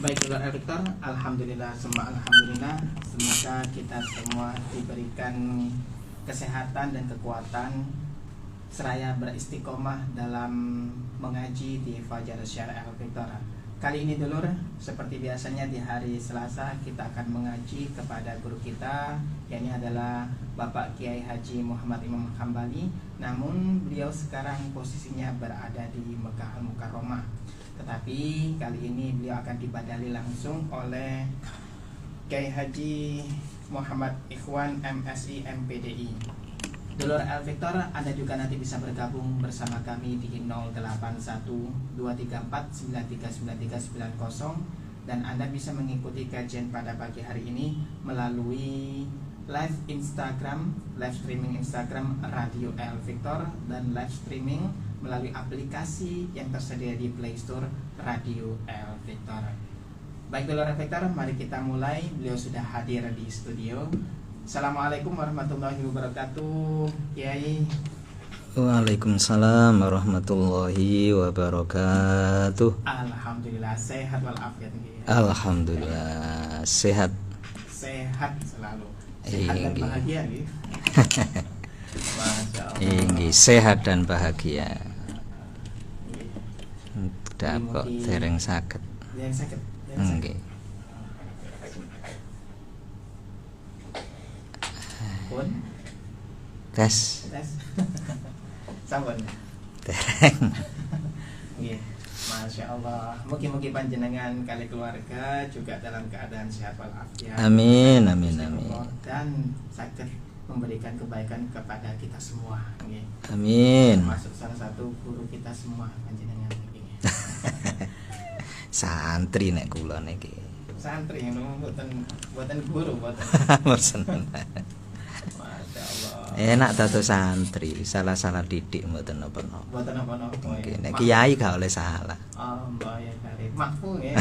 Baik, Saudara Victor, alhamdulillah, alhamdulillah. Semoga kita semua diberikan kesehatan dan kekuatan seraya beristiqomah dalam mengaji di Fajar Syariah Victor. Kali ini dulur, seperti biasanya di hari Selasa kita akan mengaji kepada guru kita, yakni adalah Bapak Kiai Haji Muhammad Imam Hambali. Namun beliau sekarang posisinya berada di Mekah Al-Mukarramah. Tetapi kali ini beliau akan dibadali langsung oleh Kiai Haji Muhammad Ikhwan MSI MPDI. Dulur Al Victor, Anda juga nanti bisa bergabung bersama kami di 081234939390 dan Anda bisa mengikuti kajian pada pagi hari ini melalui live streaming Instagram Radio Al Victor dan live streaming melalui aplikasi yang tersedia di Play Store Radio Al Victor. Baik dulur Al Victor, mari kita mulai. Beliau sudah hadir di studio. Assalamualaikum warahmatullahi wabarakatuh, Kiai. Waalaikumsalam warahmatullahi wabarakatuh. Alhamdulillah sehat walafiat. Alhamdulillah sehat. Sehat selalu. Sehat dan bahagia nih. Masya Allah. Sehat dan bahagia. Dapat dereng sakit. Dereng sakit. Nggih. Pun Tes. Sampun. Dereng. Nggih. Masya Allah. Mugi-mugi panjenengan kali keluarga juga dalam keadaan sehat walafiat. Amin, amin, amin. Dan sakit memberikan kebaikan kepada kita semua. Nggih. Amin. Termasuk salah satu guru kita semua panjenengan. Santri nek kula niki. Santri mboten guru mboten. Bosen. Masya Allah. Enak tato santri, salah-salah didik mboten napa-napa. Mboten napa-napa. Nggih, nek kiai gak oleh salah. Oh, Mbak ya kali. Makfu ya.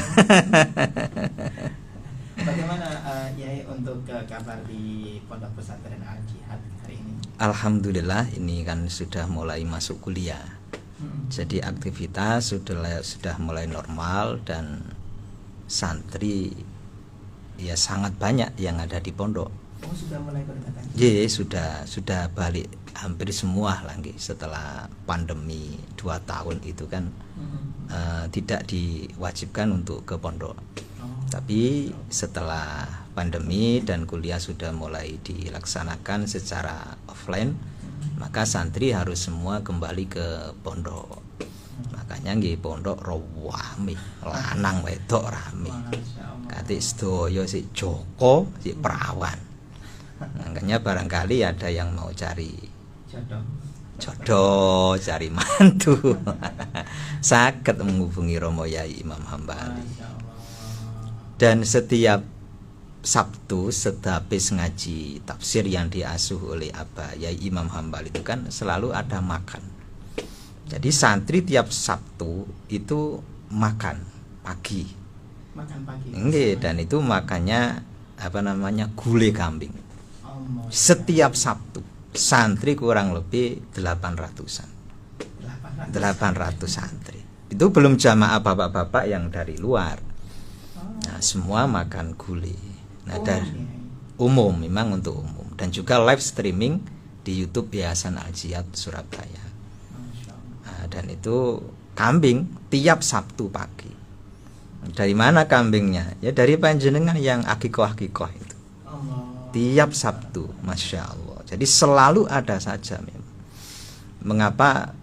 Bagaimana Yai untuk kabar di Pondok Pesantren Al Jihad hari ini? Alhamdulillah ini kan sudah mulai masuk kuliah. Jadi aktivitas sudah mulai normal dan santri ya sangat banyak yang ada di pondok. Oh, sudah mulai berdatangan? Iya, sudah balik hampir semua lagi setelah pandemi 2 tahun itu kan tidak diwajibkan untuk ke pondok. Tapi setelah pandemi dan kuliah sudah mulai dilaksanakan secara offline, maka santri harus semua kembali ke pondok. Makanya nggih pondok rame, lanang wedok rame. Kate sedaya si Joko, si perawan. Makanya barangkali ada yang mau cari jodoh, cari mantu. Saged menghubungi Romo Yai Imam Hambali. Dan setiap Sabtu habis ngaji tafsir yang diasuh oleh Abah Yai Imam Hambali itu kan selalu ada makan. Jadi santri tiap Sabtu itu makan pagi. Makan pagi. Nggih, dan itu makannya gulai kambing. Setiap Sabtu santri kurang lebih 800-an. 800 santri. Itu belum jamaah bapak-bapak yang dari luar. Nah, semua makan gulai. Nah, dari umum, memang untuk umum, dan juga live streaming di YouTube Yayasan Al Jihad Surabaya. Nah, dan itu kambing tiap Sabtu pagi. Dari mana kambingnya? Ya dari panjenengan yang akikoh-akikoh itu. Tiap Sabtu, Masya Allah. Jadi selalu ada saja memang. Mengapa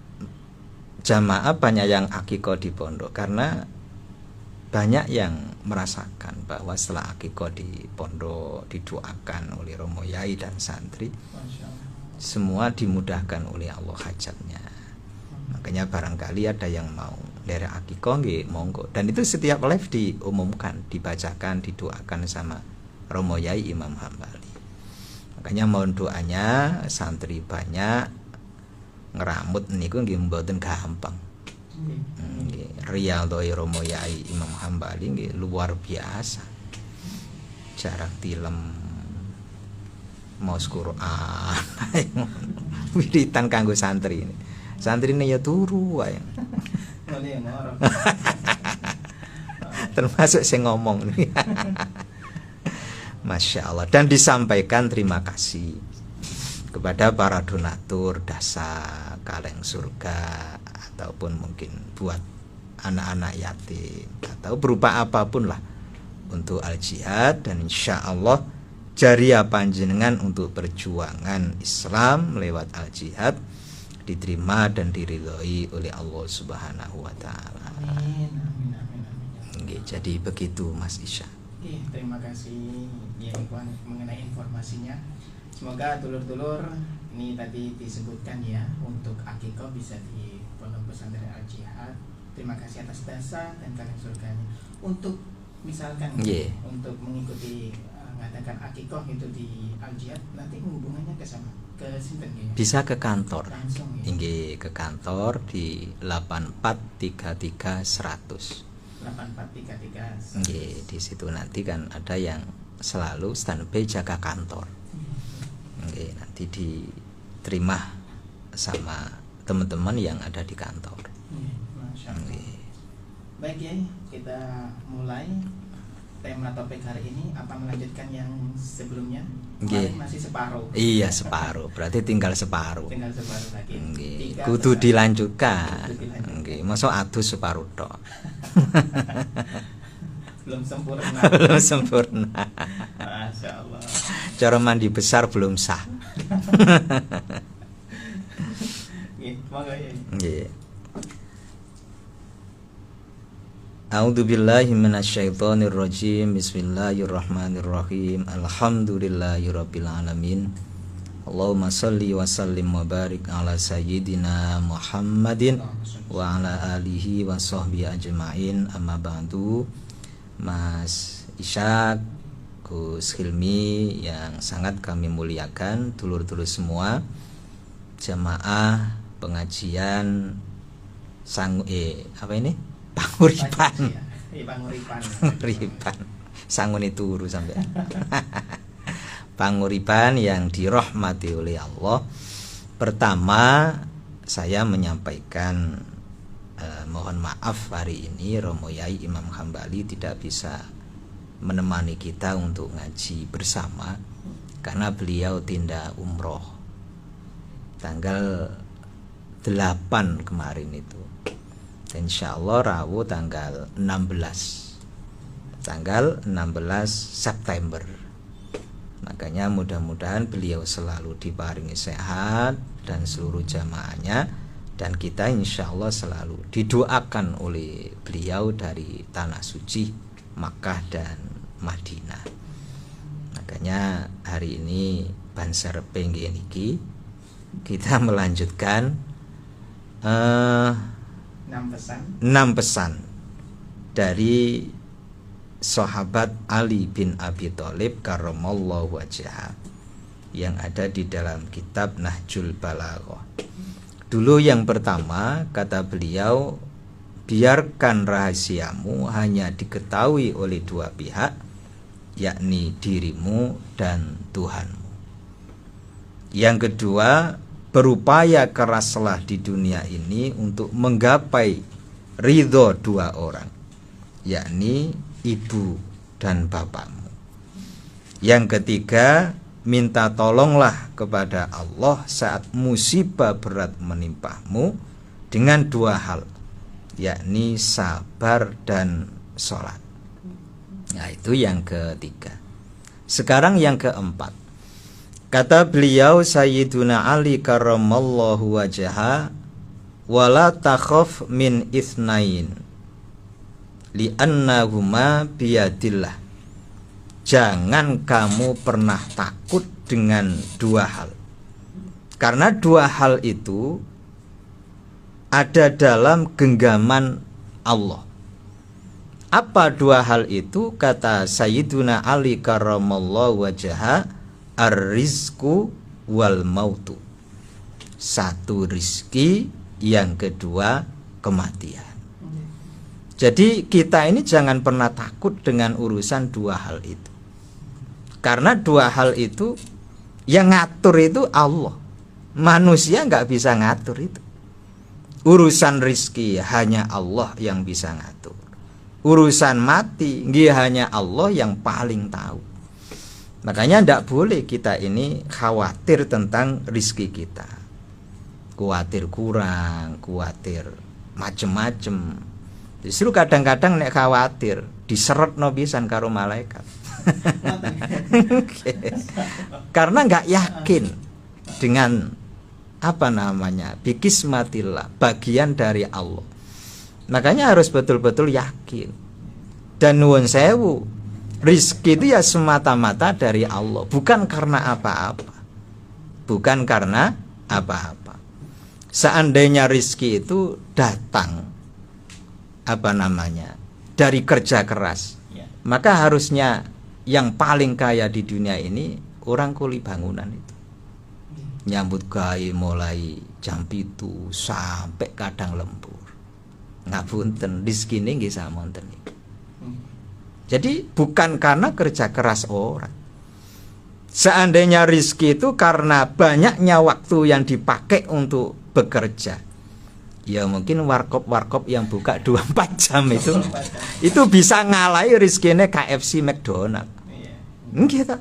jamaah banyak yang akikoh di pondok? Karena banyak yang merasakan bahwa setelah akikoh di pondok didoakan oleh Romo Yai dan santri, semua dimudahkan oleh Allah hajatnya. Makanya barangkali ada yang mau dari akikoh, nggih monggo. Dan itu setiap live diumumkan, dibacakan, didoakan sama Romo Yai Imam Hambali. Makanya mohon doanya, santri banyak ngeramut niku nggih mboten gampang. Riyadhoi Romo Yai Imam Hambali nggih luar biasa. Jarak tilem maos Quran. Wiritan kanggo santri ini. Santrine ya turu wae. termasuk saya ngomong. Masya Allah. Dan disampaikan terima kasih kepada para donatur dasa kaleng surga, ataupun mungkin buat anak-anak yatim, atau berupa apapun lah untuk al-jihad. Dan insya Allah jariah panjenengan untuk perjuangan Islam lewat al-jihad diterima dan diridhoi oleh Allah Subhanahu wa taala. Amin, amin, amin, amin. Jadi begitu Mas Isya. Terima kasih ya Ikhwan mengenai informasinya. Semoga dulur-dulur ini tadi disebutkan ya, untuk akikah bisa di Pondok Pesantren Al-Jihad. Terima kasih atas dasa dan kaleng surganya. Untuk misalkan untuk mengikuti mengadakan akikah itu di Al-Jihad, nanti hubungannya ke sama ke sinten ya? Bisa ke kantor. Langsung ya. Ke kantor di 8433 100. 8433. Di situ nanti kan ada yang selalu standby jaga kantor. Nanti diterima sama teman-teman yang ada di kantor. Masya Allah. Baik ya, kita mulai tema topik hari ini. Apa melanjutkan yang sebelumnya? Masih separuh. Iya, separuh. Berarti tinggal separuh. Tinggal separuh lagi. Kudu dilanjutkan. Masa adus separuh tok. Belum sempurna. Belum sempurna. Masya Allah. Cara mandi besar belum sah. Monggo ya. A'udzubillahi minasyaitonirrajim. Bismillahirrahmanirrahim. Alhamdulillahirabbil alamin. Allahumma shalli wa sallim wa barik ala sayyidina Muhammadin wa ala alihi wa sahbihi ajma'in. Amma ba'du. Mas Ishak, Gus Hilmi yang sangat kami muliakan, dulur-dulur semua, jamaah pengajian Panguripan. Panguripan. Sanguni turu sampai. Panguripan yang dirahmati oleh Allah. Pertama, saya menyampaikan mohon maaf hari ini Romo Yai Imam Hambali tidak bisa menemani kita untuk ngaji bersama karena beliau tindak umroh tanggal 8 kemarin itu. Dan insya Allah Rabu tanggal 16 September. Makanya mudah-mudahan beliau selalu diparingi sehat dan seluruh jamaahnya, dan kita insya Allah selalu didoakan oleh beliau dari tanah suci Makkah dan Madinah. Makanya hari ini Banser Penggen iki kita melanjutkan 6 pesan dari sahabat Ali bin Abi Thalib karramallahu wajhah yang ada di dalam kitab Nahjul Balaghah. Dulu yang pertama kata beliau, biarkan rahasiamu hanya diketahui oleh dua pihak, yakni dirimu dan Tuhanmu. Yang kedua, berupaya keraslah di dunia ini untuk menggapai ridho dua orang, yakni ibu dan bapakmu. Yang ketiga, minta tolonglah kepada Allah saat musibah berat menimpamu dengan dua hal, yakni sabar dan sholat. Nah, itu yang ketiga. Sekarang yang keempat. Kata beliau Sayyiduna Ali karramallahu wajhah, wala takhaf min itsnain li'annahuma biyadillah. Jangan kamu pernah takut dengan dua hal, karena dua hal itu ada dalam genggaman Allah. Apa dua hal itu? Kata Sayyiduna Ali karramallahu wajhah, ar-rizku wal mautu. Satu rizki, yang kedua kematian. Jadi kita ini jangan pernah takut dengan urusan dua hal itu, karena dua hal itu yang ngatur itu Allah. Manusia nggak bisa ngatur itu. Urusan rizki hanya Allah yang bisa ngatur. Urusan mati nggih hanya Allah yang paling tahu. Makanya tidak boleh kita ini khawatir tentang rizki kita. Khawatir kurang, khawatir macem-macem. Justru kadang-kadang nek khawatir diseret no pisan karo malaikat. Karena nggak yakin dengan apa namanya bikismatillah, bagian dari Allah. Makanya harus betul-betul yakin. Dan nuwun sewu, rizki itu ya semata-mata dari Allah, bukan karena apa-apa. Bukan karena apa-apa. Seandainya rizki itu datang apa namanya dari kerja keras, maka harusnya yang paling kaya di dunia ini orang kuli bangunan itu. Nyambut gawe mulai jam 7 sampai kadang lembur. Ngapunten rezekine nggih samonten niku. Jadi bukan karena kerja keras orang. Seandainya rezeki itu karena banyaknya waktu yang dipakai untuk bekerja, ya mungkin warkop yang buka 24 jam itu bisa ngalahi rezekinya KFC McDonald. Gitu.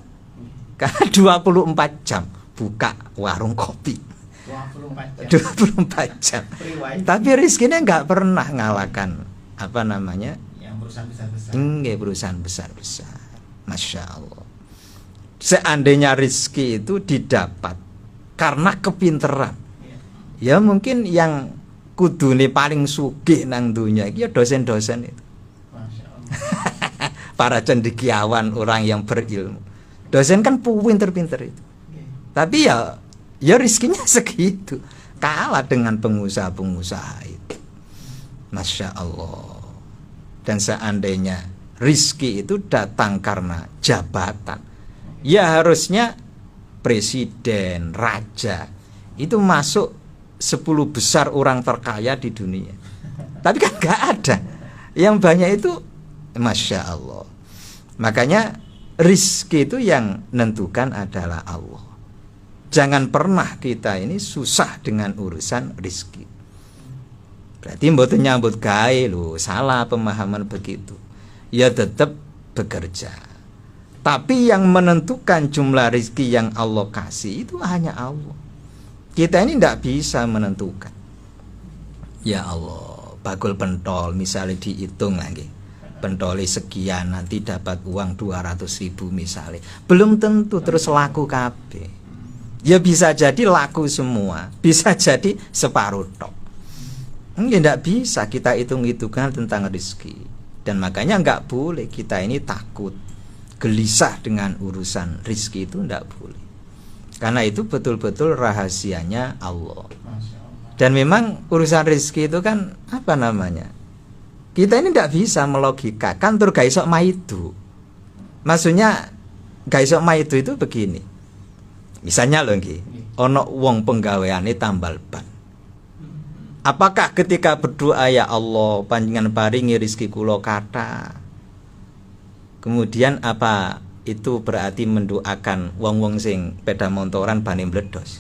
Karena 24 jam buka warung kopi. 24 jam. Tapi rezekinya nggak pernah ngalahkan apa namanya? Yang perusahaan besar-besar. Enggak, perusahaan besar-besar. Masya Allah. Seandainya rezeki itu didapat karena kepinteran, ya mungkin yang kudune paling sugih nang dunya iki ya dosen-dosen itu. Masya Allah. Para cendekiawan, orang yang berilmu. Dosen kan pinter-pinter itu. Tapi ya rezekinya segitu, kalah dengan pengusaha-pengusaha itu. Masya Allah. Dan seandainya rizki itu datang karena jabatan, ya harusnya presiden, raja itu masuk 10 besar orang terkaya di dunia. Tapi kan gak ada. Yang banyak itu Masya Allah. Makanya rizki itu yang menentukan adalah Allah. Jangan pernah kita ini susah dengan urusan rizki. Berarti mboten nyambut gawe lho, salah pemahaman begitu. Ya tetap bekerja. Tapi yang menentukan jumlah rizki yang Allah kasih itu hanya Allah. Kita ini tidak bisa menentukan. Ya Allah, bakul pentol misalnya dihitung lagi, pentolnya sekian nanti dapat uang 200.000 misalnya, belum tentu terus laku kabeh. Ya bisa jadi laku semua, bisa jadi separuh tok. Tidak bisa kita hitung-hitungkan tentang rezeki. Dan makanya nggak boleh kita ini takut, gelisah dengan urusan rezeki itu tidak boleh. Karena itu betul-betul rahasianya Allah. Dan memang urusan rezeki itu kan apa namanya? Kita ini tidak bisa melogikakan tur gak iso maidu. Maksudnya gak iso maidu itu begini. Misalnya lho nggih, ana wong penggaweane tambal ban. Apakah ketika berdoa ya Allah panjenengan paringi rezeki kula kathah, kemudian apa itu berarti mendoakan wong-wong sing peda motoran bane mledos?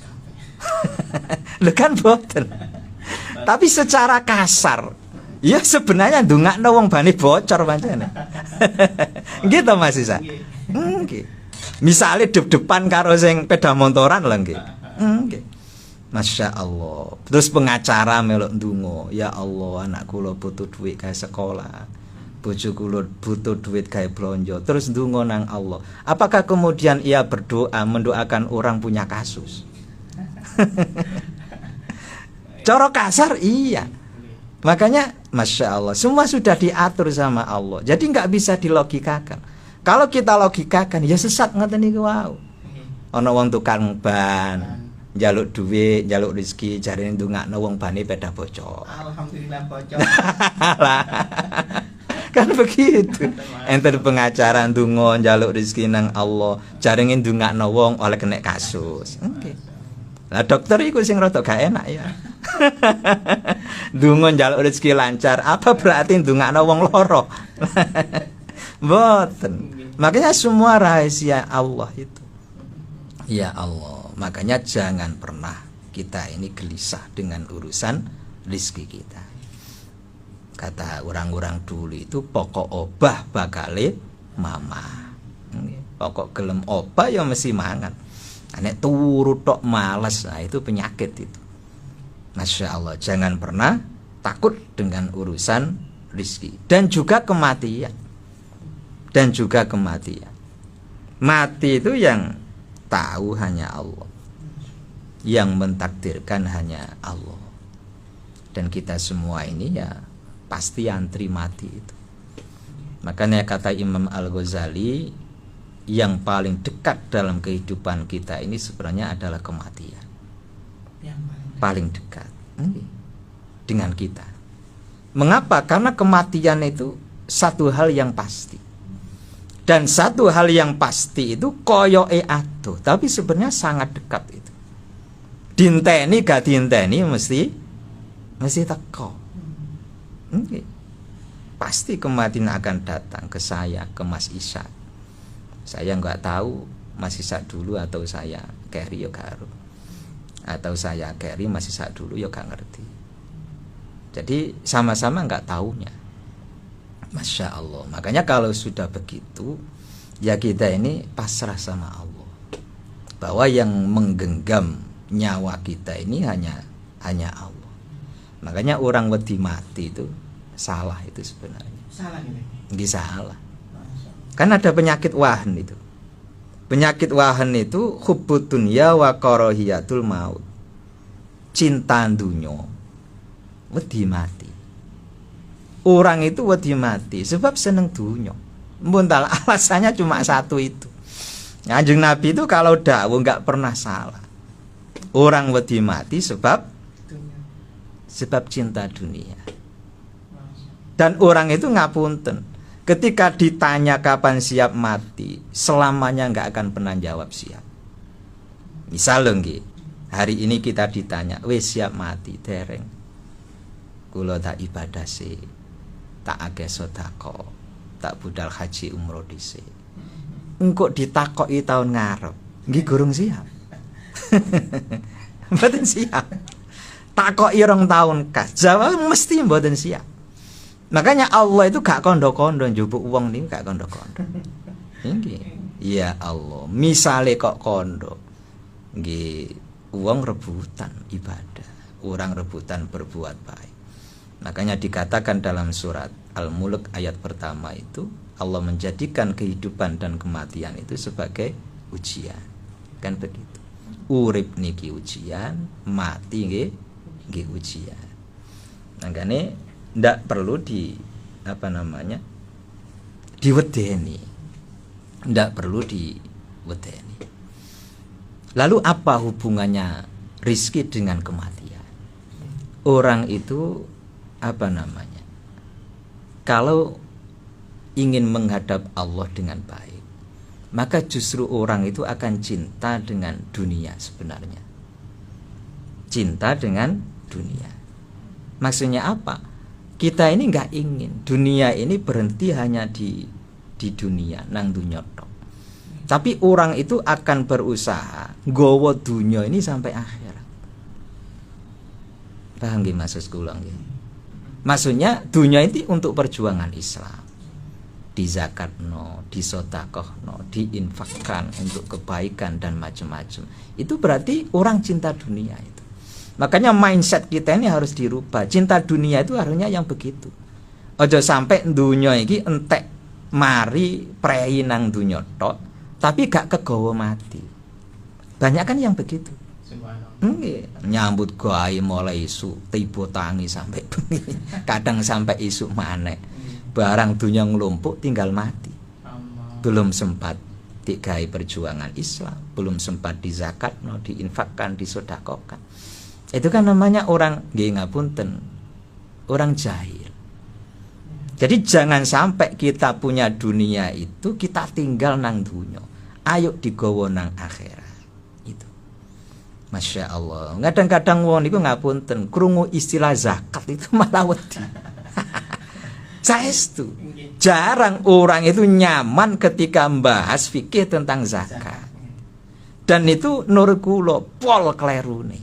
Lho kan boten. Tapi secara kasar ya sebenarnya ndongakno wong bane bocor pancene. Nggih to Mas Isa? Nggih. Misale depan karo sing peda motoran lho nggih. Nggih. Masya Allah. Terus pengacara melok ndonga, ya Allah anak kula butuh duit gawe sekolah, bojo kula butuh duit gawe blonjo. Terus ndonga nang Allah. Apakah kemudian ia berdoa mendoakan orang punya kasus? Cara kasar iya. Makanya Masya Allah, semua sudah diatur sama Allah. Jadi nggak bisa dilogikakan. Kalau kita logikakan ya sesat ngoten niku wau. Ana wong tukang ban, njaluk duit, njaluk rezeki, jarene ndongakno wong bane peda bocor. Alhamdulillah bocor. Kan begitu. Enter pengacara ndonga njaluk rezeki nang Allah, jarene ndongakno wong oleh kena kasus. Oke. Lah dokter iku sing rada gak enak ya. Ndonga njaluk rezeki lancar, apa berarti ndongakno wong lara? Mboten. Makanya semua rahasia Allah itu. Ya Allah, makanya jangan pernah kita ini gelisah dengan urusan rezeki kita. Kata orang-orang dulu itu pokok obah bakale mama. Pokok gelem obah ya mesti mangan. Nek turu tok malas, nah itu penyakit itu. Masya Allah, jangan pernah takut dengan urusan rizki dan juga kematian. Dan juga kematian. Mati itu yang tahu hanya Allah. Yang mentakdirkan hanya Allah. Dan kita semua ini ya pasti antri mati itu. Makanya kata Imam Al-Ghazali, yang paling dekat dalam kehidupan kita ini sebenarnya adalah kematian. Yang paling dekat dengan kita. Mengapa? Karena kematian itu satu hal yang pasti. Dan satu hal yang pasti itu koyoke adoh, tapi sebenarnya sangat dekat itu. Dinteni gak dinteni mesti teko. Pasti kematian akan datang ke saya, ke Mas Ishak. Saya nggak tahu Mas Ishak dulu atau saya Keri ya gak aruh. Atau saya Keri Mas Ishak dulu ya gak ngerti. Jadi sama-sama nggak tahunya. Masya Allah. Makanya kalau sudah begitu, ya kita ini pasrah sama Allah. Bahwa yang menggenggam nyawa kita ini hanya Allah. Makanya orang wedi mati itu salah itu sebenarnya. Salah ini. Nggih salah. Kan ada penyakit wahan itu. Penyakit wahan itu hubbud dunya wa karahiyatul maut. Cinta dunya wedi mati. Orang itu wedi mati sebab seneng dunya. Mbuntal alasannya cuma satu itu. Kanjeng Nabi itu kalau dawuh enggak pernah salah. Orang wedi mati sebab cinta dunia. Dan orang itu ngapunten. Ketika ditanya kapan siap mati, selamanya nggak akan pernah jawab siap. Misal lagi, hari ini kita ditanya, wis siap mati dereng. Kula tak ibadah sih, tak akeh sedekah, tak budal haji umroh dhisik. Engko ditakoki tahun ngarep, nggih gurung siap. Mboten siap. Takoki 2 tahun kas, jawab mesti mboten siap. Makanya Allah itu gak kondo-kondo njupuk wong niku gak kondo-kondo. Nggih. Ya Allah, misale kok kondo. Nggih, wong rebutan ibadah, orang rebutan berbuat baik. Makanya dikatakan dalam surat Al-Mulk ayat pertama itu, Allah menjadikan kehidupan dan kematian itu sebagai ujian. Kan begitu. Urip niki ujian, mati nggih ujian. Makanya ndak perlu diwedeni. Ndak perlu diwedeni. Lalu apa hubungannya rizki dengan kematian? Orang itu kalau ingin menghadap Allah dengan baik, maka justru orang itu akan cinta dengan dunia sebenarnya. Cinta dengan dunia. Maksudnya apa? Kita ini nggak ingin dunia ini berhenti hanya di dunia, nang dunya tok. Tapi orang itu akan berusaha nggawa dunia ini sampai akhirat. Paham nggih maksud kula nggih? Maksudnya dunia ini untuk perjuangan Islam. Dizakatno, disedekahno, diinfakkan untuk kebaikan dan macam-macam. Itu berarti orang cinta dunia itu. Makanya mindset kita ini harus dirubah. Cinta dunia itu harusnya yang begitu. Ojo sampai dunia ini entek mari prei nang dunia tok, tapi gak kegawa mati. Banyak kan yang begitu. Nyambut gawe mulai isu, tiba tangi sampai bengi. Kadang sampai isu maneh. Barang dunia ngelumpuk tinggal mati. Belum sempat digawe perjuangan Islam, belum sempat dizakatno, diinfakkan, disedekahkan. Itu kan namanya orang nggih ngapunten, orang jahil. Jadi jangan sampai kita punya dunia itu kita tinggal nang dunya. Ayo digawa nang akhirat. Itu. Masya Allah. Kadang-kadang wong niku ngapunten, krungu istilah zakat itu malah wedi. Saestu. Jarang orang itu nyaman ketika membahas fikih tentang zakat. Dan itu nur kula pol klerune.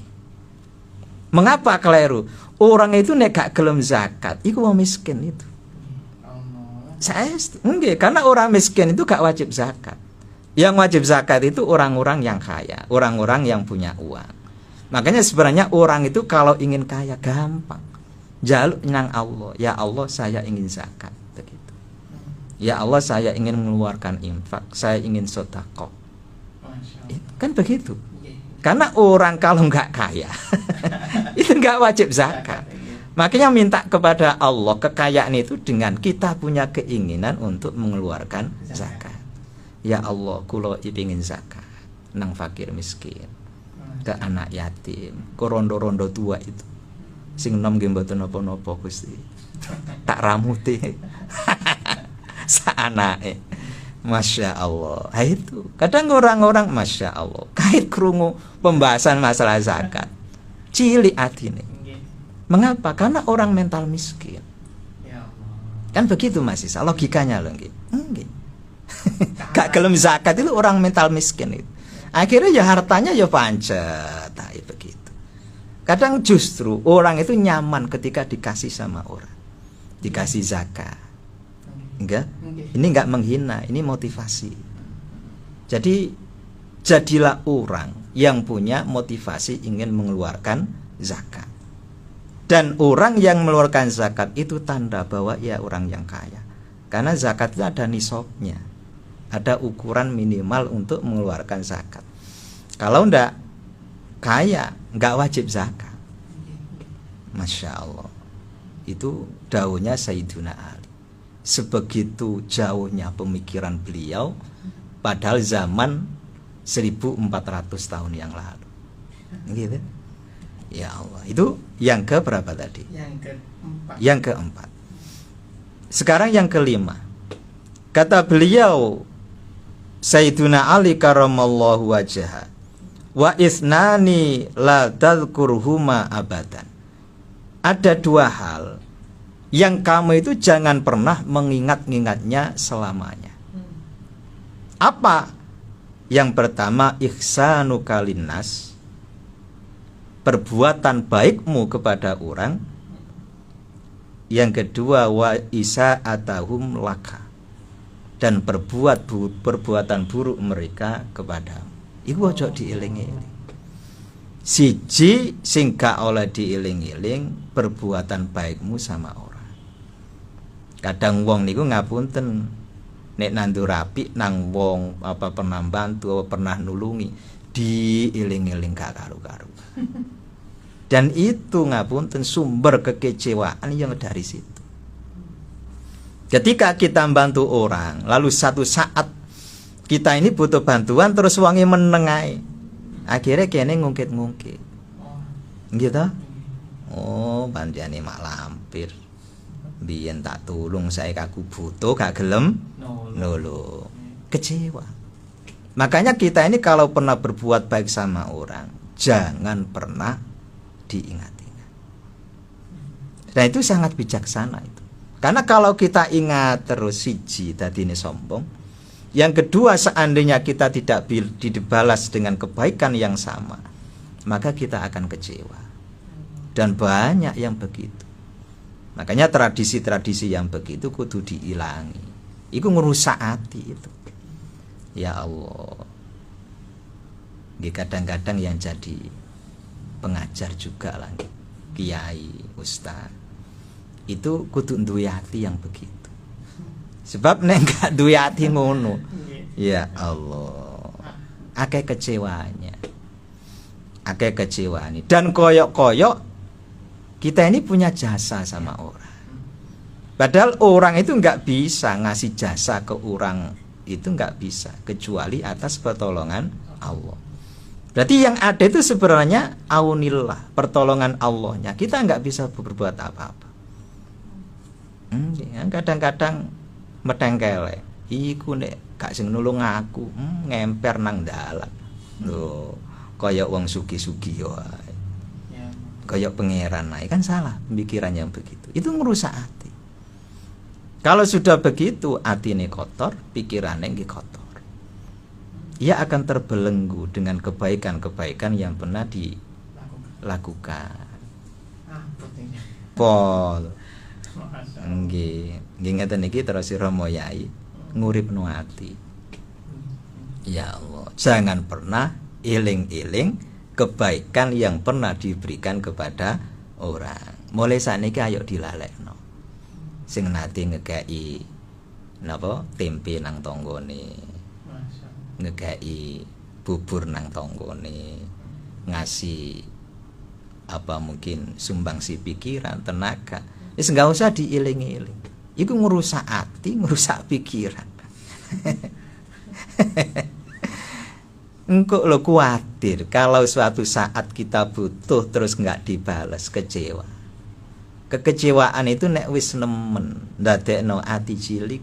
Mengapa keliru? orang itu nek gak gelem zakat iku wong miskin itu. Saestu nggih, karena orang miskin itu gak wajib zakat. Yang wajib zakat itu orang-orang yang kaya, orang-orang yang punya uang. Makanya sebenarnya orang itu kalau ingin kaya gampang. Jaluk nang Allah, ya Allah saya ingin zakat begitu. Ya Allah saya ingin mengeluarkan infak, saya ingin sedekah. Kan begitu. Karena orang kalau nggak kaya itu nggak wajib zakat. Makanya minta kepada Allah kekayaan itu dengan kita punya keinginan untuk mengeluarkan zakat. Ya Allah, kulo ingin zakat nang fakir miskin, ke anak yatim, ke rondo-rondo tua itu. Sing nom nggih mboten napa-napa Gusti. Tak ramuti. Saanake. Masya Allah. Nah, itu kadang orang-orang Masya Allah kait krungu pembahasan masalah zakat cilik atine. Mengapa? Karena orang mental miskin. Kan begitu Mas Isa, logikanya loh nggih. Nggih. Gak gelem zakat itu orang mental miskin itu. Akhirnya ya hartanya ya pancet, begitu. Kadang justru orang itu nyaman ketika dikasih sama orang, dikasih zakat. Enggak, ini enggak menghina, ini motivasi. Jadi jadilah orang yang punya motivasi ingin mengeluarkan zakat. Dan orang yang mengeluarkan zakat itu tanda bahwa ia orang yang kaya. Karena zakat itu ada nisabnya, ada ukuran minimal untuk mengeluarkan zakat. Kalau enggak kaya, enggak wajib zakat. Masya Allah. Itu daunnya Sayyiduna Ali. Sebegitu jauhnya pemikiran beliau padahal zaman 1400 tahun yang lalu. Gitu. Ya Allah. Itu yang ke berapa tadi? Yang keempat. Sekarang yang kelima. Kata beliau Sayyiduna Ali karamallahu wajhah, wa isnani la tadhkurhuma abadan. Ada dua hal yang kamu itu jangan pernah mengingat-ingatnya selamanya. Apa? Yang pertama, ihsanu kalinnas, perbuatan baikmu kepada orang. Yang kedua, wa isa'atahum laka, dan perbuatan buruk mereka kepadamu. Iku ojo dieling-eling. Siji sing gak oleh dieling-eling perbuatan baikmu sama orang. Kadang wong niku ngapunten nek nandur rapi nang wong apa pernah bantu apa pernah nulungi dieling-eling gak karu-karu. Dan itu ngapunten sumber kekecewaan yang dari situ. Ketika kita membantu orang, lalu satu saat kita ini butuh bantuan terus wonge menengai. Akhirnya kene ngungkit-ngungkit. Gitu? Oh, panjane mak lampir. Biyen tak tulung saya kaku butuh gak gelem nulung. Kecewa. Makanya kita ini kalau pernah berbuat baik sama orang, jangan pernah diingat-ingat. Dan itu sangat bijaksana itu. Karena kalau kita ingat terus siji tadi ini sombong. Yang kedua, seandainya kita tidak dibalas dengan kebaikan yang sama, maka kita akan kecewa. Dan banyak yang begitu. Makanya tradisi-tradisi yang begitu kudu diilangi. Itu ngerusak hati itu. Ya Allah. Kadang-kadang yang jadi pengajar juga lagi, kiai, ustaz, itu kudu duwe hati yang begitu. Sebab nek gak duwe ati ngono, ya Allah, akeh kecewanya. Akeh kecewani. Dan koyok-koyok kita ini punya jasa sama orang. Padahal orang itu nggak bisa ngasih jasa ke orang, itu nggak bisa kecuali atas pertolongan Allah. Berarti yang ada itu sebenarnya aunillah, pertolongan Allahnya. Kita nggak bisa berbuat apa-apa. Kadang-kadang metengkele, iku nek gak sing nulung aku, ngemper nang dalan. Lho, kaya wong sugi-sugi wae. Ya. Kaya pangeran ae kan salah pemikiran yang begitu. Itu ngerusak hati. Kalau sudah begitu, atine kotor, pikirannya nggih kotor. Ia akan terbelenggu dengan kebaikan-kebaikan yang pernah dilakukan. pol. Nggih, nggih ngeten iki terus Rama Yai nguripno ati. Ya Allah, jangan pernah eling-eling kebaikan yang pernah diberikan kepada orang. Mulai saniki ayo dilalekno. Sing nate ngekeki napa tempe nang tanggane. Ngekeki bubur nang tanggane. Ngasih apa mungkin sumbangsi pikiran, tenaga. Wis enggak usah dieling-eling. Iku ngerusak hati, ngerusak pikiran. Engkau lo khawatir kalau suatu saat kita butuh terus nggak dibalas, kecewa. Kekecewaan itu nek wis nemen ndadekno ati cilik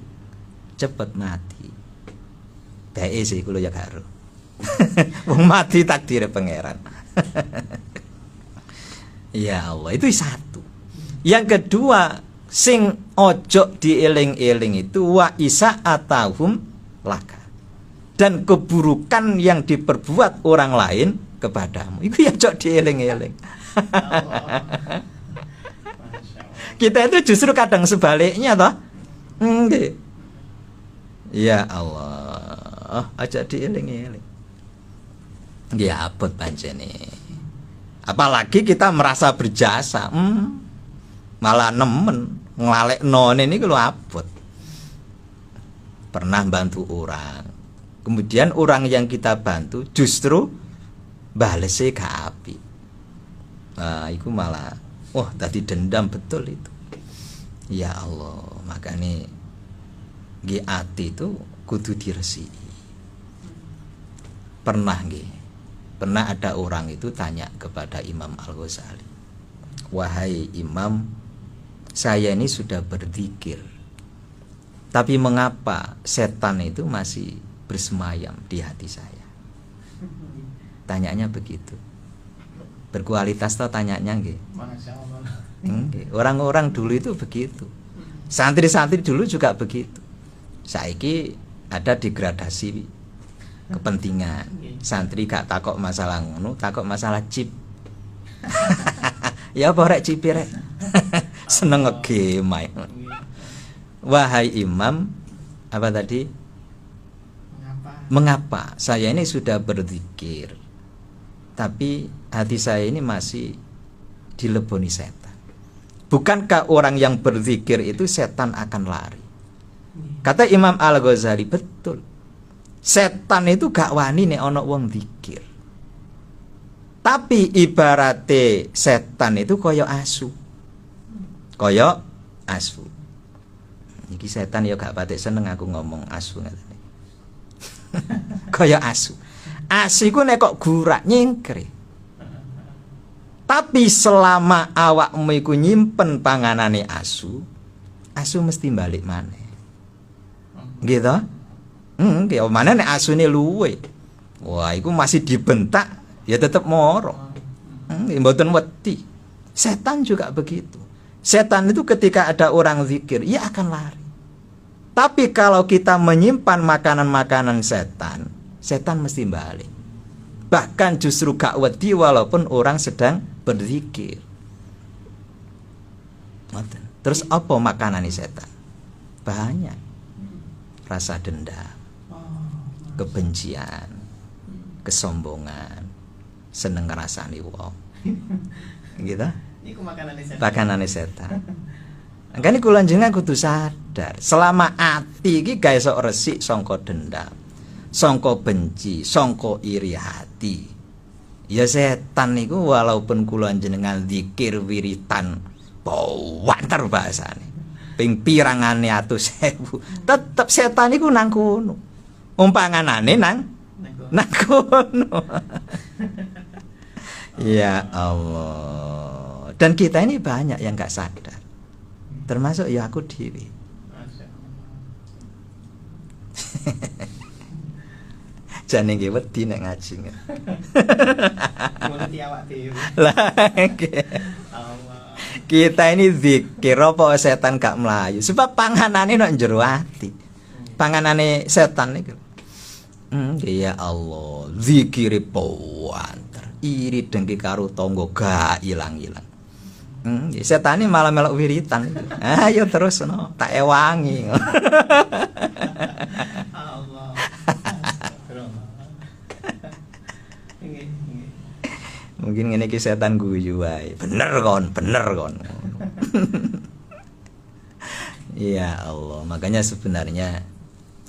cepet mati. Bae sih kulo ya karo. Wong mati takdir pangeran. Ya Allah, itu satu. Yang kedua, sing ojo dieling-eling itu wa isa atahum laka. Dan keburukan yang diperbuat orang lain kepadamu itu ya ojo dieling-eling. Kita itu justru kadang sebaliknya toh. Nggih. Ya Allah, aja dieling-eling. Nggih abot pancene. Apalagi kita merasa berjasa, malah nemen nglalekno niku lho abot. Pernah bantu orang. Kemudian orang yang kita bantu justru balese gak apik. Nah, itu malah tadi dendam betul itu. Ya Allah, makanya nggih ati itu kudu diresiki. Pernah ada orang itu tanya kepada Imam Al-Ghazali, "Wahai Imam, saya ini sudah berzikir, tapi mengapa setan itu masih bersemayam di hati saya?" Tanyanya begitu. Berkualitas toh tanyanya nggih. Orang-orang dulu itu begitu. Santri-santri dulu juga begitu. Saiki ada degradasi kepentingan. Santri gak takok masalah ngono, takok masalah chip. Ya apa rek chip rek? Seneng ngegame. Wahai Imam, apa tadi? Mengapa saya ini sudah berzikir, tapi hati saya ini masih dileboni setan? Bukankah orang yang berzikir itu setan akan lari? Kata Imam Al-Ghazali, betul. Setan itu gak wani nek ana wong zikir. Tapi ibarate setan itu kaya asu. Kaya asu. Iki setan ya gak patek seneng aku ngomong asu ngene. Kaya asu. Asu iku nek kok gurak nyingkre. Tapi selama awakmu iku nyimpen panganane asu, asu mesti balik maneh. Gitu? Kayak mana nek asune luwe. Wah, iku masih dibentak, ya tetap moro. Mboten wedi. Setan juga begitu. Setan itu ketika ada orang zikir, ia akan lari. Tapi kalau kita menyimpan makanan-makanan setan, setan mesti balik. Bahkan justru gak wedi walaupun orang sedang berzikir. Terus apa makanan setan? Banyak. Rasa dendam, kebencian, kesombongan, seneng ngrasani wong. Gitu? Iku makanane setan. Angkane kula njenengan kudu sadar, selama ati iki gawe sok resik sangka dendam, sangka benci, sangka iri hati. Ya setan niku walaupun kula njenengan zikir wiritan bawanter bahasane. Ping pirangane 100.000, tetep setan niku nang kono. Umpanganane nang kono. Ya Allah. Dan kita ini banyak yang gak sadar. Termasuk ya aku dewi. Jane nggih wedi nek ngaji. Mulut awak dhewe. Lah kita ini zikir apa setan gak melayu. Sebab panganane nek njero ati. Panganane setan niku. Ya Allah, zikire pawanter. Iri dengki karo tangga gak ilang-ilang. Setane malah melok wiritan. Ayo terus no, tak ewangi. Allah. Mungkin ngene iki setan guyu wae. Bener kon. Ya Allah, makanya sebenarnya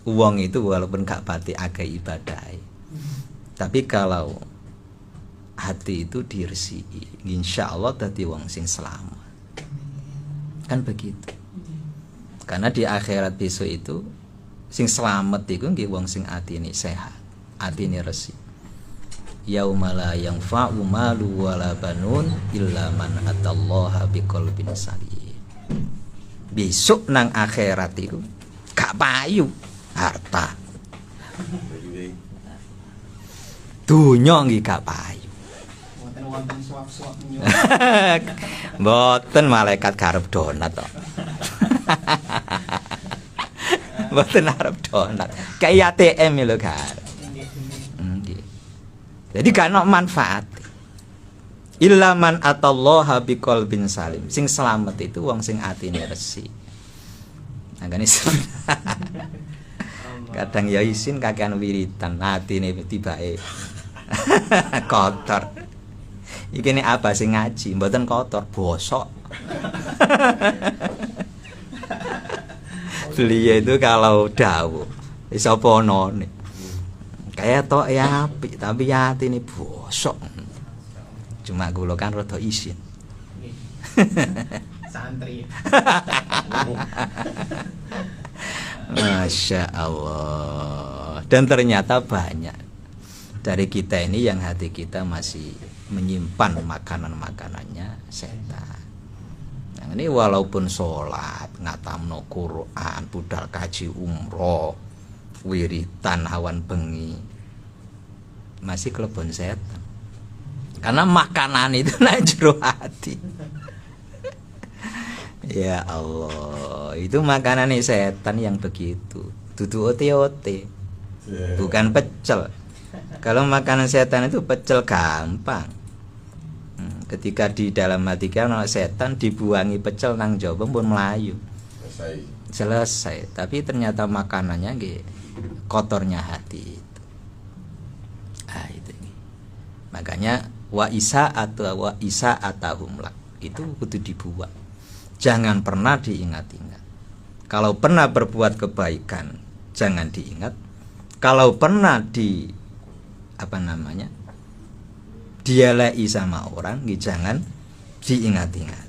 uang itu walaupun gak pati agak ibadah. Tapi kalau hati itu diresiki, insya Allah dadi wong sing selamat. Kan begitu. Karena di akhirat besok itu sing selamat iku nggih wong sing atine sehat, atine resik. Yaumala yanfa'u malu wala banun illa man atallaha biqalbin salim. Besok nang akhirat itu gak payu harta. Dunya nggih gak payu. Wonten suap-suap nyuwun. Mboten malaikat garep donat to. Mboten arep donat. Kayak ATM lho, Gar. Nggih. Jadi gak ono manfaat. Illa man atallaha biqalbin salim. Sing selamat itu wong sing atine resik. Nangane kadang ya isin kakean wiritan, atine tibake kotor. Iki nek apa sing ngaji, mboten kotor, bosok. Beliau itu kalau dawuh, wis apa onone. Kayak tok ya apik, tapi atine bosok. Cuma kula kan rada isin. Santri. Masya Allah. Dan ternyata banyak dari kita ini yang hati kita masih menyimpan makanan-makanannya setan. Yang ini walaupun sholat, ngatamno Quran, budal kaji umroh, wiritan hawan bengi, masih kelebon setan. Karena makanan itu naik jero hati. Ya Allah, itu makanan setan yang begitu. Dudu ote-ote, bukan pecel. Kalau makanan setan itu pecel gampang. Ketika di dalam hati kan setan dibuangi pecel nang jaba pun melayu. Selesai. Tapi ternyata makanannya nggih kotornya hati itu. Itu. Makanya wa isa atahum lak. Itu kudu dibuang. Jangan pernah diingat-ingat. Kalau pernah berbuat kebaikan, jangan diingat. Kalau pernah dialai sama orang, jangan diingat-ingat.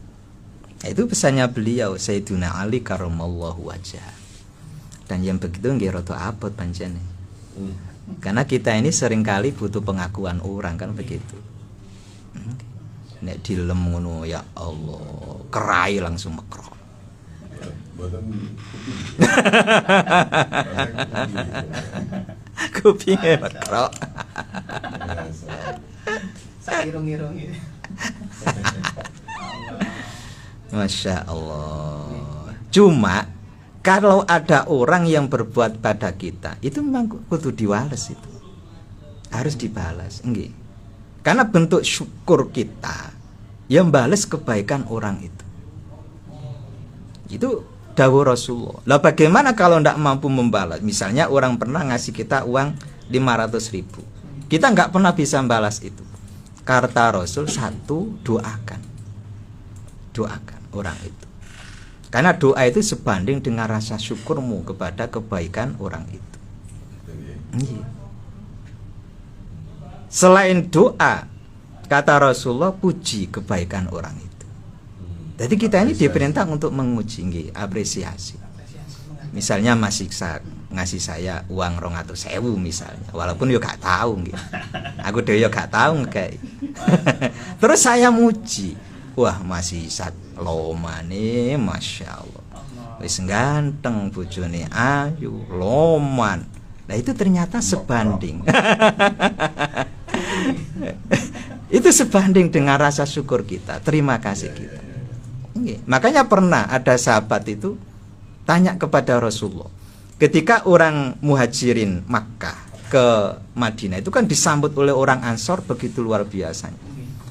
Itu pesannya beliau Sayyiduna Ali karramallahu wajhah. Dan yang begitu nggih rada abot pancene. Karena kita ini seringkali butuh pengakuan orang, kan begitu. Nek dilem ngono ya Allah, kerai langsung mekrok. Kupinge mekrok. Sairung-irung itu. Masya Allah. Cuma kalau ada orang yang berbuat pada kita, itu memang kudu diwales itu. Harus dibalas, nggih. Karena bentuk syukur kita yang balas kebaikan orang itu. Itu dawuh Rasulullah. Lah bagaimana kalau tidak mampu membalas? Misalnya orang pernah ngasih kita uang 500.000. Kita nggak pernah bisa membalas itu. Kata Rasul, satu, doakan orang itu. Karena doa itu sebanding dengan rasa syukurmu kepada kebaikan orang itu. Selain doa, kata Rasulullah, puji kebaikan orang itu. Jadi kita ini diperintah untuk menguji, apresiasi. Misalnya masih ngasih saya uang 200.000 misalnya, walaupun yo gak tahu gitu. Aku dhewe yo gak tahu kayak. Terus saya muji, wah masih sat lomane, masya Allah. Wis ganteng, bojone ayu, loman. Nah itu ternyata sebanding. Itu sebanding dengan rasa syukur kita, terima kasih kita. Makanya pernah ada sahabat itu tanya kepada Rasulullah. Ketika orang muhajirin Makkah ke Madinah itu kan disambut oleh orang Ansor begitu luar biasanya.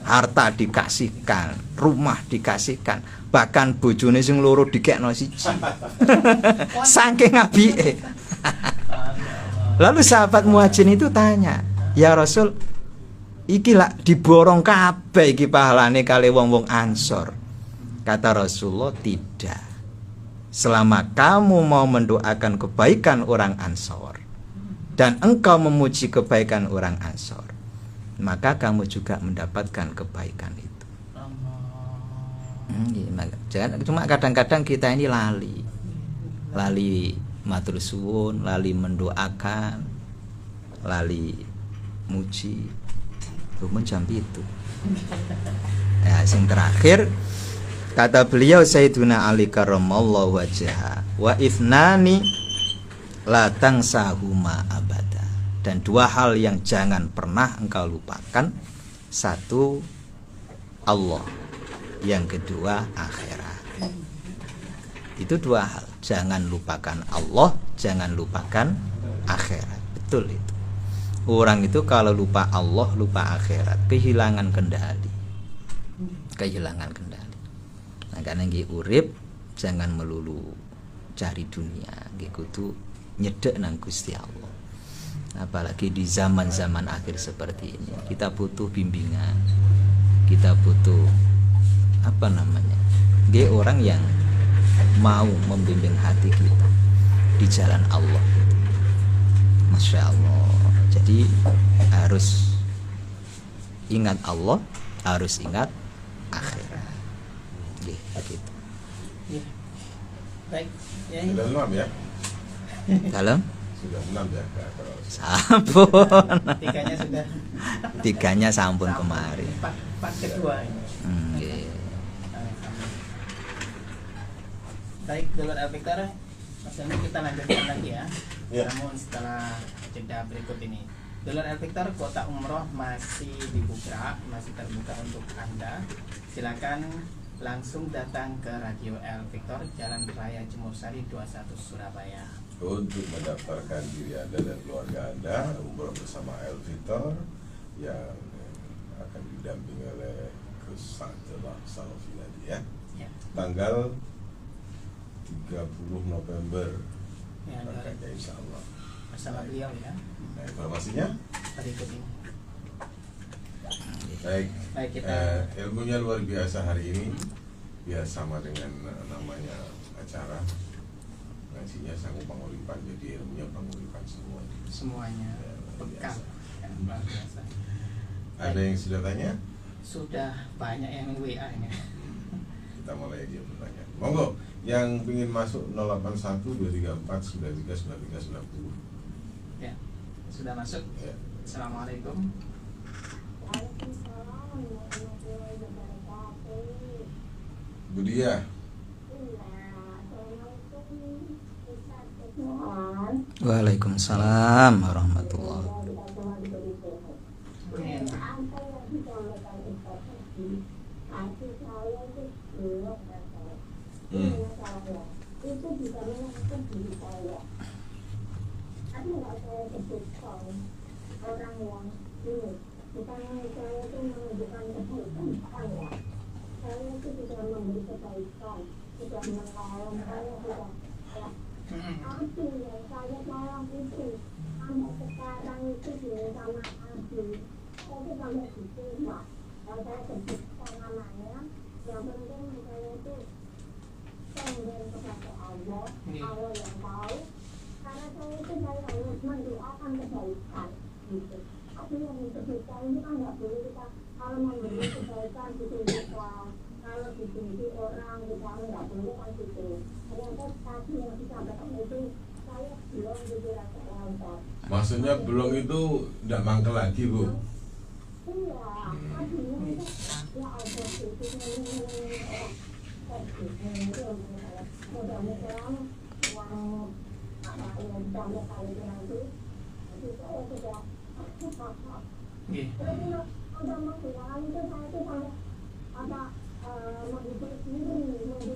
harta dikasihkan, rumah dikasihkan, bahkan bojone sing loro dikekno siji. Saking apike. Lalu sahabat Muhajir itu tanya, "Ya Rasul, iki lak diborong kabeh iki pahalane kali wong-wong Ansor." Kata Rasulullah, "Tidak. Selama kamu mau mendoakan kebaikan orang Ansor dan engkau memuji kebaikan orang Ansor, maka kamu juga mendapatkan kebaikan itu." Jangan cuma kadang-kadang kita ini lali matur suwun, lali mendoakan, lali muji. Rumun jam itu. Ya, sing terakhir kata beliau Sayyiduna Ali karramallahu wajhaha, "Wa ithnani la tangsahuma abada." Dan dua hal yang jangan pernah engkau lupakan. Satu, Allah. Yang kedua, akhirat. Itu dua hal. Jangan lupakan Allah, jangan lupakan akhirat. Betul itu. Orang itu kalau lupa Allah, lupa akhirat, kehilangan kendali. Kehilangan kendali. Nah, karena nggih urip jangan melulu cari dunia, nggih kudu nyedek nang Gusti Allah. Apalagi di zaman-zaman akhir seperti ini, kita butuh bimbingan. Kita butuh nggih orang yang mau membimbing hati kita di jalan Allah. Masya Allah. Jadi harus ingat Allah, harus ingat akhirat. Begitu. Ya. Baik. Ya, Sudah 6 ya? Dalam? Sudah 6 ya? Sampun. Tiganya sudah. Tiganya sampun kemarin. Part kedua ini. Nggih. Baik, Dulur Al-Fiktor, Mas Dani, kita lanjutkan lagi ya. Ya. Namun setelah jeda berikut ini, Dulur Al-Fiktor, kuota umroh masih dibuka, masih terbuka untuk Anda. Silakan langsung datang ke Radio El Victor, Jalan Raya Jemur Sari 21 Surabaya. Untuk mendaftarkan diri Anda dan keluarga Anda umroh bersama El Victor yang akan didampingi oleh Gus Sadelah Salafiladi ya. Ya. Tanggal 30 November Ya, berangkatnya insya Allah. bersama beliau ya. Nah, informasinya Berikut ini. baik. Baik, kita Ilmunya luar biasa hari ini. Ya sama dengan namanya acara. Ngajinya sanggup panguripan, jadi ilmunya panguripan semua. semuanya Ya, luar bekal biasa. yang luar biasa. Ada yang sudah tanya? Sudah banyak yang WA ini. Kita mulai dia bertanya. Monggo, yang ingin masuk 081 234 93 93 90. Ya, sudah masuk. Ya. Assalamualaikum. Budia. Waalaikumsalam warahmatullahi. Itu bisa menentukan diri saya. Tapi nggak saya sebutkan orang yang ini. Bukan saya itu menunjukkan kebaikan saya. Saya itu sudah memberi kebaikan, sudah menolong, saya sudah ya. Tapi yang saya tolong itu sampai sekarang itu sama Adi. Saya itu sampai diterima. Kalau saya sebutkan namanya, yang penting saya itu sembah kepada Allah, Allah yang tahu. Karena saya itu saya harus mendoakan kebaikan, gitu. Tapi yang kebaikan ini kan nggak boleh kita kalau memberi kebaikan ditunjukkan, kalau dipuji orang kita nggak boleh kan gitu. Ternyata tadi yang disampaikan itu saya belum rasa lancar. Maksudnya belum itu tidak mangkel lagi, Bu. Iya, artinya itu ya Allah itu mudah-mudahan yang banyak kali nanti saya sudah udah menggunakan itu saya itu sampai menghidup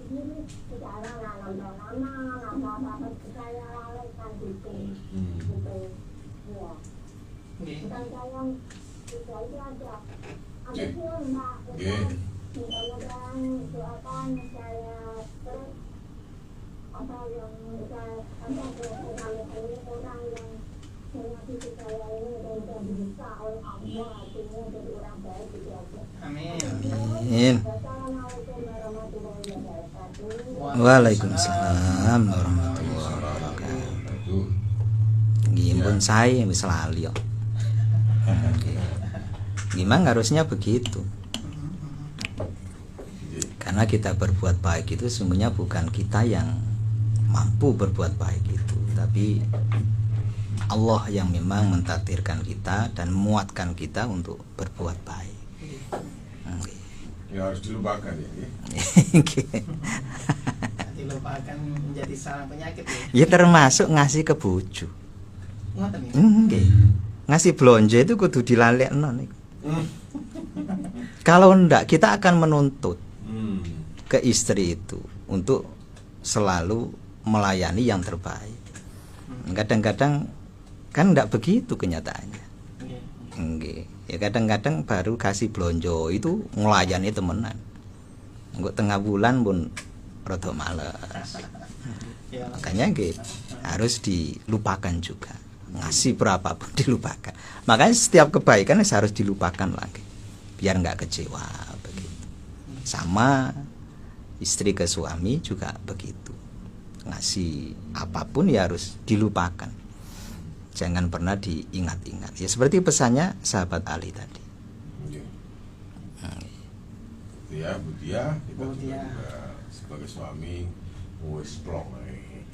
diri secara nanam apa saya lalaikan gitu ya bukan saya itu aja Ada film Mbak, Oke. mudah-mudahan doakan saya terus apa yang saya orang yang menyakiti saya ini dan bisa oleh Allah artinya jadi orang baik itu aja. Amin. Amin. Assalamualaikum warahmatullahi wabarakatuh. Waalaikumsalam warahmatullahi wabarakatuh. Nggih saya wis lali kok. Gimana harusnya begitu? Karena kita berbuat baik itu sungguhnya bukan kita yang mampu berbuat baik itu, tapi Allah yang memang mentakdirkan kita dan memuatkan kita untuk berbuat baik. Ya harus dilupakan ya. Dilupakan menjadi sarang penyakit ya. Ya termasuk ngasih ke bojo. Ngoten ya. Nggih. Ngasih belanja itu kudu dilalekno niku. Kalau enggak kita akan menuntut ke istri itu untuk selalu melayani yang terbaik. Kadang-kadang kan enggak begitu kenyataannya. Nggih. Ya kadang-kadang baru kasih blonjo itu melayani temenan. Engko tengah bulan pun rada males. Ya, Makanya nggih harus dilupakan juga. Ngasih berapapun dilupakan. Makanya setiap kebaikan harus dilupakan lagi biar nggak kecewa begitu. Sama istri ke suami juga begitu. Ngasih apapun ya harus dilupakan. Jangan pernah diingat-ingat. Ya seperti pesannya sahabat Ali tadi. Ya, Budia, kita Budia. juga sebagai suami wis plong ae.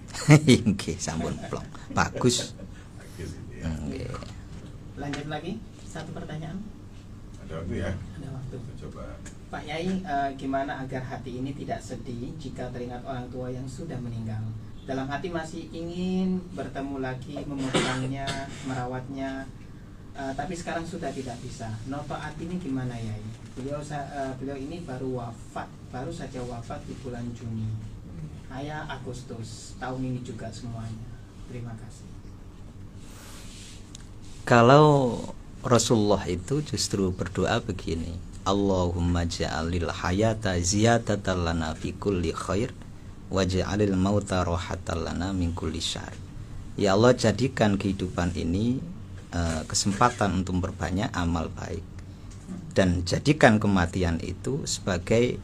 Nggih, sampun plong. Bagus. Bagus ini ya. Nggih. lanjut lagi satu pertanyaan. Ada waktu ya? Ada waktu. Kita coba. Pak Yai, gimana agar hati ini tidak sedih jika teringat orang tua yang sudah meninggal? Dalam hati masih ingin bertemu lagi, memegangnya, merawatnya, tapi sekarang sudah tidak bisa. Noto hati ini gimana Yai? Beliau ini baru saja wafat di bulan Juni. Saya Agustus tahun ini juga semuanya. Terima kasih. Kalau Rasulullah itu justru berdoa begini, Allahumma ja'alil hayata ziyadatan lana fi kulli khair waj'alil mauta rahatan lana min kulli syarr. Ya Allah, jadikan kehidupan ini kesempatan untuk memperbanyak amal baik, dan jadikan kematian itu sebagai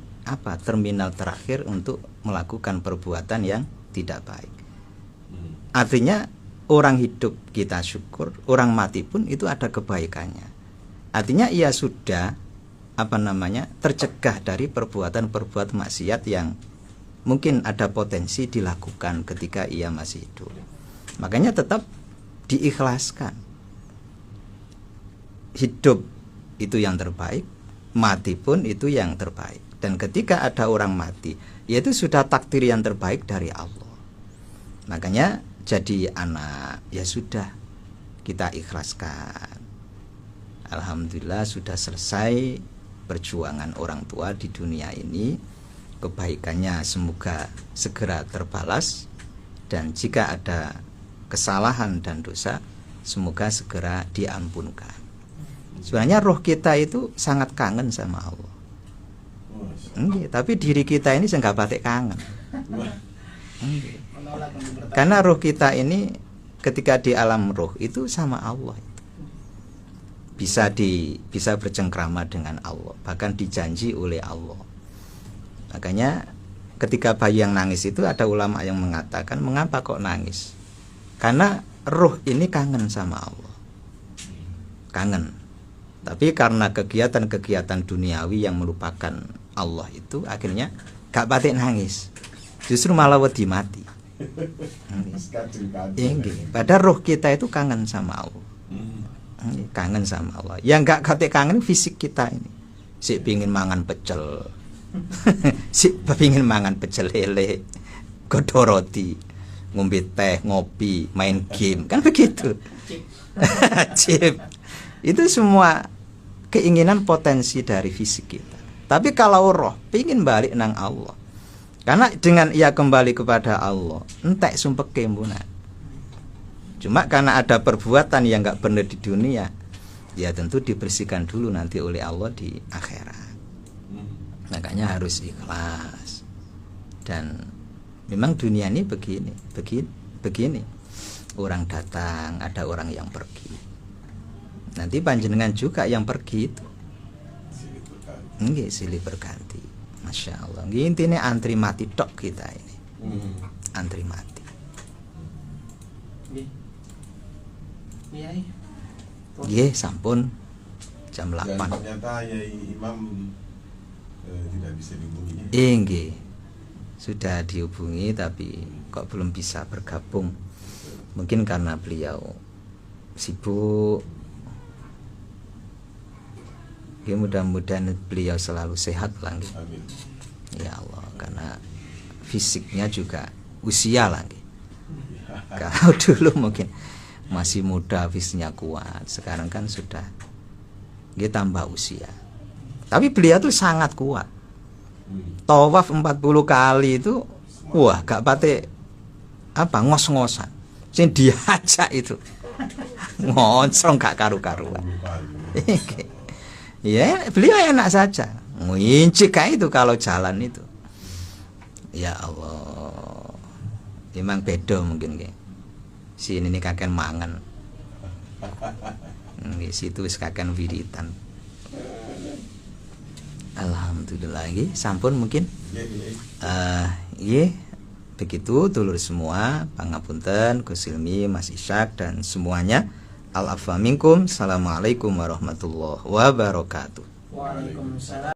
terminal terakhir untuk melakukan perbuatan yang tidak baik. Artinya orang hidup kita syukur, orang mati pun itu ada kebaikannya. Artinya ia sudah tercegah dari perbuatan-perbuatan maksiat yang mungkin ada potensi dilakukan ketika ia masih hidup. Makanya tetap diikhlaskan. Hidup itu yang terbaik, mati pun itu yang terbaik. Dan ketika ada orang mati, yaitu sudah takdir yang terbaik dari Allah. Makanya jadi anak, ya sudah, kita ikhlaskan. Alhamdulillah sudah selesai perjuangan orang tua di dunia ini. Kebaikannya semoga segera terbalas, dan jika ada kesalahan dan dosa semoga segera diampunkan. Sebenarnya roh kita itu sangat kangen sama Allah. Tapi diri kita ini enggak batik kangen. Karena roh kita ini ketika di alam roh itu sama Allah, bisa bercengkrama dengan Allah, bahkan dijanji oleh Allah. Makanya ketika bayi yang nangis itu ada ulama yang mengatakan, mengapa kok nangis? Karena roh ini kangen sama Allah, kangen. Tapi karena kegiatan-kegiatan duniawi yang melupakan Allah itu akhirnya gak batik nangis, justru malah wedi mati. Padahal roh kita itu kangen sama Allah, kangen sama Allah. Yang gak batik kangen fisik kita ini, si pingin mangan pecel, si pingin mangan pecel lele, godho roti, ngombe teh, ngopi, main game, kan begitu. Chip. Itu semua keinginan potensi dari fisik kita. Tapi kalau roh pingin balik nang Allah, karena dengan ia kembali kepada Allah, entek sumpek kembunan. Cuma karena ada perbuatan yang gak benar di dunia, ya tentu dibersihkan dulu nanti oleh Allah di akhirat. Makanya harus ikhlas. Dan memang dunia ini begini. Orang datang, ada orang yang pergi. Nanti panjenengan juga yang pergi itu. Nggih, silih berganti. Masya Allah. Nggih, intinya antri mati tok kita ini. Antri mati. Nggih, sampun jam 8. Dan ternyata ya Imam tidak bisa dihubungi. Nggih. Sudah dihubungi tapi kok belum bisa bergabung. Mungkin karena beliau sibuk. Ya, mudah-mudahan beliau selalu sehat lagi. Amin. Ya Allah, karena fisiknya juga usia lagi. Kalau dulu mungkin masih muda, fisiknya kuat. Sekarang kan sudah dia tambah usia. Tapi beliau tuh sangat kuat. Tawaf 40 kali itu wah, gak pate ngos-ngosan. Sing diajak itu ngoncrong gak karu-karuan. Ya, beliau enak saja. Ngincik kayak itu kalau jalan itu. Ya Allah. Memang beda mungkin nggih. Sini nih kakek mangan. Di situ wis kakek wiritan. Alhamdulillah nggih, sampun mungkin. Nggih. Begitu dulur semua, pangapunten Gus Ilmi, Mas Ishak dan semuanya. Al-afwa minkum. Assalamualaikum warahmatullahi wabarakatuh. Waalaikumsalam.